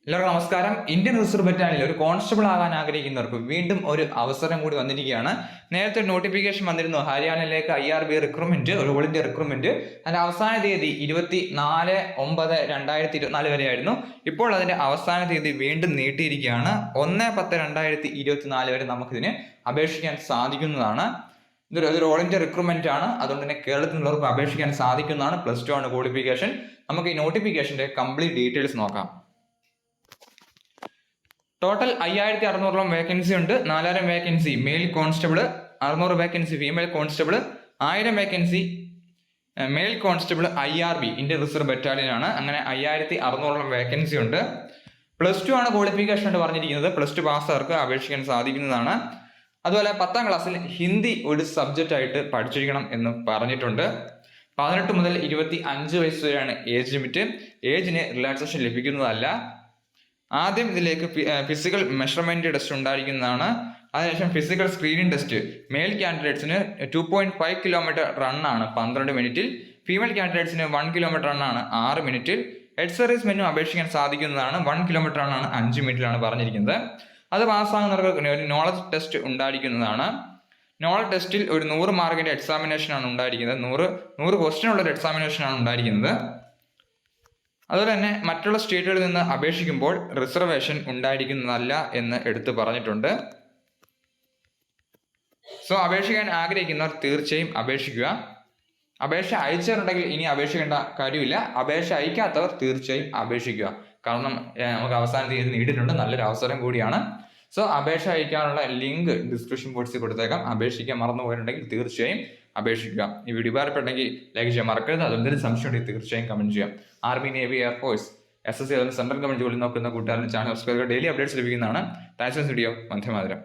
എല്ലാവർക്കും നമസ്കാരം. Indian reserve ബറ്റാലിയനിൽ ഒരു കോൺസ്റ്റബിൾ ആകാൻ ആഗ്രഹിക്കുന്നവർക്ക് വീണ്ടും ഒരു അവസരം കൂടി വന്നിരിക്കുകയാണ്. നേരത്തെ നോട്ടിഫിക്കേഷൻ വന്നിരുന്നു, ഹരിയാനയിലേക്ക് IRB റിക്രൂട്ട്മെന്റ്, ഒരു ഓൾ ഇന്ത്യ റിക്രൂട്ട്മെന്റ്. അതിന്റെ അവസാന തീയതി 24/9/2024 വരെയായിരുന്നു. ഇപ്പോൾ അതിന്റെ അവസാന തീയതി വീണ്ടും നീട്ടിയിരിക്കുകയാണ്. 1/10/2024 വരെ നമുക്കിതിന് അപേക്ഷിക്കാൻ സാധിക്കുന്നതാണ്. ഇതൊരു ഓൾ ഇന്ത്യ റിക്രൂട്ട്മെന്റ് ആണ്. അതുകൊണ്ട് തന്നെ കേരളത്തിലുള്ളവർക്ക് അപേക്ഷിക്കാൻ സാധിക്കുന്നതാണ്. +2 ആണ് ക്വാളിഫിക്കേഷൻ. നമുക്ക് ഈ നോട്ടിഫിക്കേഷന്റെ കംപ്ലീറ്റ് ഡീറ്റെയിൽസ് നോക്കാം. ടോട്ടൽ 5600 വേക്കൻസി ഉണ്ട്. 4000 vacancy male constable, 600 vacancy female constable, 1000 vacancy male constable IRB Indian reserve battalion ആണ്. അങ്ങനെ 5600 വേക്കൻസി ഉണ്ട്. +2 ആണ് ക്വാളിഫിക്കേഷൻ ആയിട്ട് പറഞ്ഞിരിക്കുന്നത്. +2 പാസ്സവർക്ക് അപേക്ഷിക്കാൻ സാധിക്കുന്നതാണ്. അതുപോലെ 10ാം ക്ലാസ്സിൽ ഹിന്ദി ഒരു സബ്ജക്റ്റ് ആയിട്ട് പഠിച്ചിരിക്കണം എന്ന് പറഞ്ഞിട്ടുണ്ട്. 18 മുതൽ 25 വയസ്സ് വരെയാണ് ഏജ് ലിമിറ്റ്. ഏജിന് റിലാക്സേഷൻ ലഭിക്കുന്നതല്ല. ആദ്യം ഇതിലേക്ക് ഫിസിക്കൽ മെഷർമെന്റ് ടെസ്റ്റ് ഉണ്ടായിരിക്കുന്നതാണ്. അതിനുശേഷം ഫിസിക്കൽ സ്ക്രീനിങ് ടെസ്റ്റ്. മെയിൽ കാൻഡിഡേറ്റ്സിന് 2.5 കിലോമീറ്റർ റണ്ണാണ് 12 മിനിറ്റിൽ. ഫീമെയിൽ കാൻഡിഡേറ്റ്സിന് 1 കിലോമീറ്റർ റണ്ണാണ് 6 മിനിറ്റിൽ. ഹെഡ് സർവീസ് മെനു അപേക്ഷിക്കാൻ സാധിക്കുന്നതാണ്. 1 കിലോമീറ്റർ റണ്ണാണ് 5 മിനിറ്റിലാണ് പറഞ്ഞിരിക്കുന്നത്. അത് പാസ്സാകുന്നവർക്ക് ഒരു നോളജ് ടെസ്റ്റ് ഉണ്ടായിരിക്കുന്നതാണ്. നോളജ് ടെസ്റ്റിൽ ഒരു 100 മാർക്കിന്റെ എക്സാമിനേഷൻ ആണ് ഉണ്ടായിരിക്കുന്നത്. 100 ക്വസ്റ്റ്യൻ ഉള്ള ഒരു എക്സാമിനേഷൻ ആണ് ഉണ്ടായിരിക്കുന്നത്. അതുപോലെ തന്നെ മറ്റുള്ള സ്റ്റേറ്റുകളിൽ നിന്ന് അപേക്ഷിക്കുമ്പോൾ റിസർവേഷൻ ഉണ്ടായിരിക്കുന്നതല്ല എന്ന് എടുത്തു പറഞ്ഞിട്ടുണ്ട്. സോ അപേക്ഷിക്കാൻ ആഗ്രഹിക്കുന്നവർ തീർച്ചയായും അപേക്ഷിക്കുക. അപേക്ഷ അയച്ചവരുണ്ടെങ്കിൽ ഇനി അപേക്ഷിക്കേണ്ട കാര്യമില്ല. അപേക്ഷ അയക്കാത്തവർ തീർച്ചയായും അപേക്ഷിക്കുക. കാരണം നമുക്ക് അവസാന തീയതി നീട്ടിട്ടുണ്ട്. നല്ലൊരു അവസരം കൂടിയാണ്. സോ അപേക്ഷ അയക്കാനുള്ള ലിങ്ക് ഡിസ്ക്രിപ്ഷൻ ബോക്സിൽ കൊടുത്തേക്കാം. അപേക്ഷിക്കാൻ മറന്നു പോയിട്ടുണ്ടെങ്കിൽ തീർച്ചയായും അപേക്ഷിക്കുക. ഈ വീഡിയോ ഉപകാരപ്പെട്ടെങ്കിൽ ലൈക്ക് ചെയ്യാൻ മറക്കരുത്. അതെന്തെങ്കിലും സംശയം ഉണ്ടെങ്കിൽ തീർച്ചയായും കമന്റ് ചെയ്യാം. Army, navy, air force, SSC central government ജോലി നോക്കുന്ന കൂട്ടുകാരൻ ചാനൽ സബ്സ്ക്രൈബ് ചെയ്യുക. ഡെയിലി അപ്ഡേറ്റ്സ് ലഭിക്കുന്നതാണ്. Thanks for video. Vande Mataram.